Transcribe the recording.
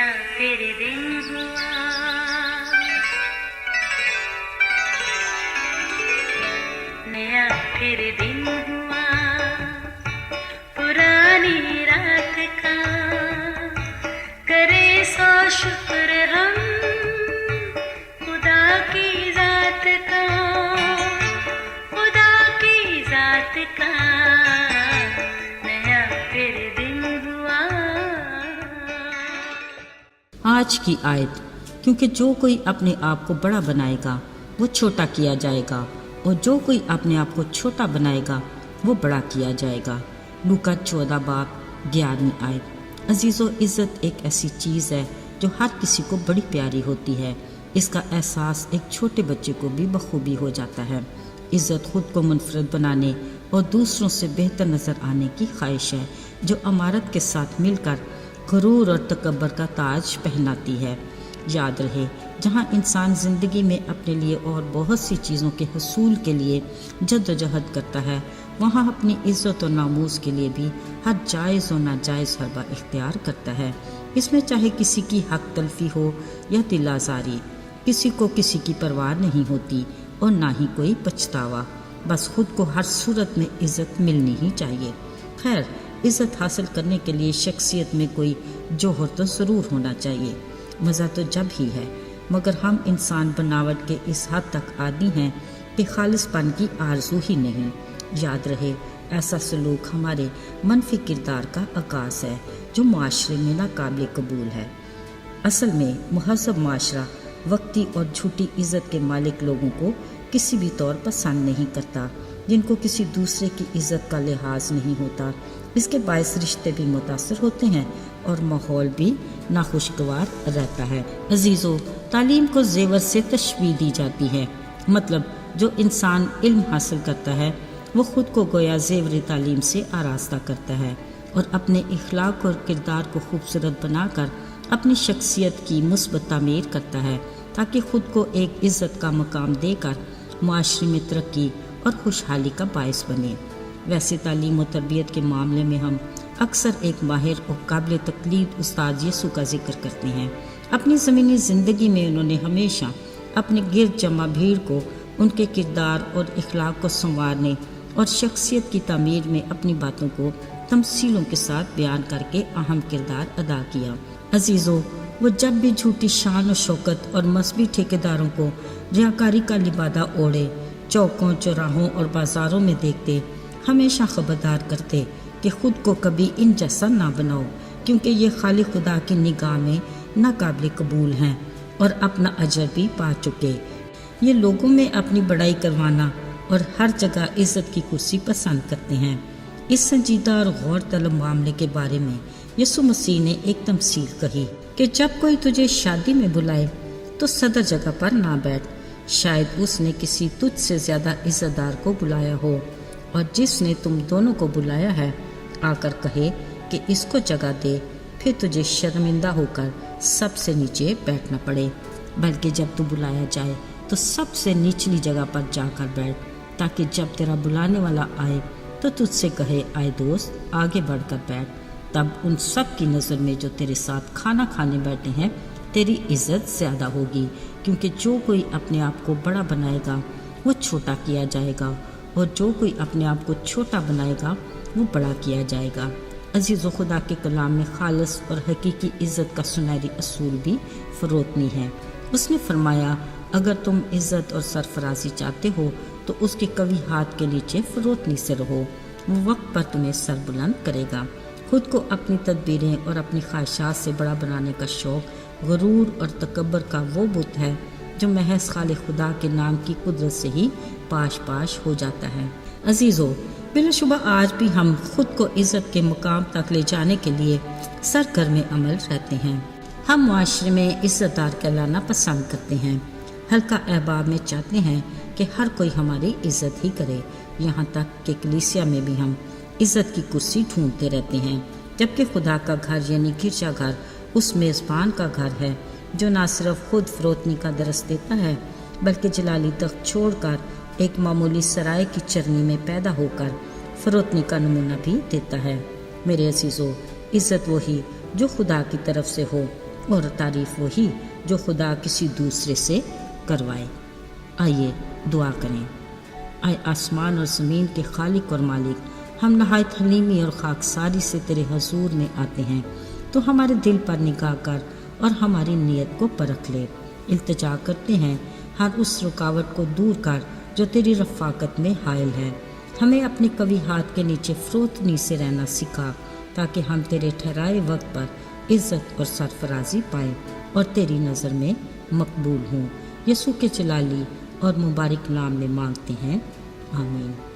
नया फिर दिन हुआ, नया फिर दिन हुआ, पुरानी रात का करे सो शुक्र हम खुदा की जात का, खुदा की जात का नया फिर दिन हुआ। आज की आयत, क्योंकि जो कोई अपने आप को बड़ा बनाएगा वो छोटा किया जाएगा, और जो कोई अपने आप को छोटा बनाएगा वो बड़ा किया जाएगा। लूका 14 बाब 11वीं आयत। अजीज़ो, इज़्ज़त एक ऐसी चीज़ है जो हर किसी को बड़ी प्यारी होती है। इसका एहसास एक छोटे बच्चे को भी बखूबी हो जाता है। इज़्ज़त खुद को मुनफरद बनाने और दूसरों से बेहतर नज़र आने की ख्वाहिश है जो अमारत के साथ मिलकर गुरूर और तकब्बर का ताज पहनाती है। याद रहे, जहाँ इंसान ज़िंदगी में अपने लिए और बहुत सी चीज़ों के हसूल के लिए जद्दोजहद करता है, वहाँ अपनी इज़्ज़त और नामूस के लिए भी हर जायज़ और नाजायज़ हरबा इख्तियार करता है। इसमें चाहे किसी की हक तलफी हो या दिल आज़ारी, किसी को किसी की परवाह नहीं होती और ना ही कोई पछतावा। बस खुद को हर सूरत में इज़्ज़त मिलनी ही चाहिए। खैर, इज़्ज़त हासिल करने के लिए शख्सियत में कोई जौहर तो ज़रूर होना चाहिए। मज़ा तो जब ही है, मगर हम इंसान बनावट के इस हद तक आदी हैं कि खालिसपन की आरज़ू ही नहीं। याद रहे, ऐसा सलूक हमारे मनफी किरदार का आगाज़ है जो माशरे में नाकाबिल कबूल है। असल में मुहज़्ज़ब माशरा वक्ती और झूठी इज़्ज़त के मालिक लोगों को किसी भी तौर पसंद नहीं करता, जिनको किसी दूसरे की इज़्ज़त का लिहाज नहीं होता। इसके बायस रिश्ते भी मुतासर होते हैं और माहौल भी नाखुशगवार रहता है। अजीज़ों, तालीम को ज़ेवर से तशबीह दी जाती है। मतलब जो इंसान इल्म हासिल करता है वो ख़ुद को गोया ज़ेवर तालीम से आरास्ता करता है और अपने इखलाक और किरदार को खूबसूरत बनाकर अपनी शख्सियत की मुस्बत तामीर करता है, ताकि ख़ुद को एक इज़्ज़त का मकाम देकर मुआशरे में तरक्की और खुशहाली का बायस बने। वैसे तालीम और तरबियत के मामले में हम अक्सर एक माहिर और काबिल तकलीद उस्ताद यसू का जिक्र करते हैं। अपनी ज़मीनी ज़िंदगी में उन्होंने हमेशा अपने गिरद जमा भीड़ को उनके किरदार और इखलाक को संवारने और शख्सियत की तामीर में अपनी बातों को तमसीलों के साथ बयान करके अहम किरदार अदा किया। अजीज़ों, वो जब भी झूठी शान और शौकत और मजहबी ठेकेदारों को रियाकारी का लिबादा ओढ़े चौकों, चौराहों और बाज़ारों में देखते, हमेशा खबरदार करते कि ख़ुद को कभी इन जैसा ना बनाओ, क्योंकि ये खाली खुदा की निगाह में नाकाबिल कबूल हैं और अपना अजर भी पा चुके। ये लोगों में अपनी बड़ाई करवाना और हर जगह इज़्ज़त की कुर्सी पसंद करते हैं। इस संजीदा और गौर तलब मामले के बारे में यसु मसीह ने एक तमसील कही कि जब कोई तुझे शादी में बुलाए तो सदर जगह पर ना बैठ। शायद उसने किसी तुझ से ज़्यादा इज़्ज़तदार को बुलाया हो, और जिसने तुम दोनों को बुलाया है आकर कहे कि इसको जगह दे, फिर तुझे शर्मिंदा होकर सबसे नीचे बैठना पड़े। बल्कि जब तू बुलाया जाए तो सबसे निचली जगह पर जाकर बैठ, ताकि जब तेरा बुलाने वाला आए तो तुझसे कहे, आए दोस्त, आगे बढ़कर बैठ। तब उन सब की नज़र में जो तेरे साथ खाना खाने बैठे हैं तेरी इज़्ज़त ज़्यादा होगी, क्योंकि जो कोई अपने आप को बड़ा बनाएगा वो छोटा किया जाएगा, और जो कोई अपने आप को छोटा बनाएगा वो बड़ा किया जाएगा। अजीज़ व खुदा के कलाम में खालिस और हकीकी इज़्ज़त का सुनहरी असूल भी फ़रोतनी है। उसने फरमाया, अगर तुम इज़्ज़त और सरफराजी चाहते हो तो उसके कवी हाथ के नीचे फ़रोतनी से रहो, वो वक्त पर तुम्हें सर बुलंद करेगा। खुद को अपनी तदबीरें और अपनी ख्वाहिशात से बड़ा बनाने का शौक़ गुरूर और तकब्बर का वो बुत है जो महज खालिक खुदा के नाम की कुदरत से ही पाश पाश हो जाता है। अजीज़ों, बिलाशुबा आज भी हम खुद को इज़्ज़त के मुकाम तक ले जाने के लिए सरगर्म अमल रहते हैं। हम मुआशरे में इज़्ज़तदार कहलाना पसंद करते हैं। हल्का अहबाब में चाहते हैं कि हर कोई हमारी इज़्ज़त ही करे। यहाँ तक कि कलीसिया में भी हम इज़्ज़त की कुर्सी ढूंढते रहते हैं, जबकि खुदा का घर यानी गिरजा घर उस मेज़बान का घर है जो ना सिर्फ खुद फ़रोतनी का दरस देता है, बल्कि जलाली तख्त छोड़कर एक मामूली सराय की चरनी में पैदा होकर फ़रोतनी का नमूना भी देता है। मेरे अज़ीज़ों, इज़्ज़त वही जो खुदा की तरफ से हो, اور تعریف وہی جو خدا کسی دوسرے سے کروائے۔ آئیے دعا کریں۔ اے آسمان اور زمین کے خالق اور مالک، ہم نہایت حلیمی اور خاکساری سے تیرے حضور میں آتے ہیں، تو ہمارے دل پر نگاہ کر اور ہماری نیت کو پرکھ لے۔ التجا کرتے ہیں ہر اس رکاوٹ کو دور کر جو تیری رفاقت میں حائل ہے۔ ہمیں اپنے قوی ہاتھ کے نیچے فروتنی سے رہنا سکھا، تاکہ ہم تیرے ٹھہرائے وقت پر عزت اور سرفرازی پائیں اور تیری نظر میں مقبول ہوں۔ یسوع کے جلالی اور مبارک نام میں مانگتے ہیں، آمین۔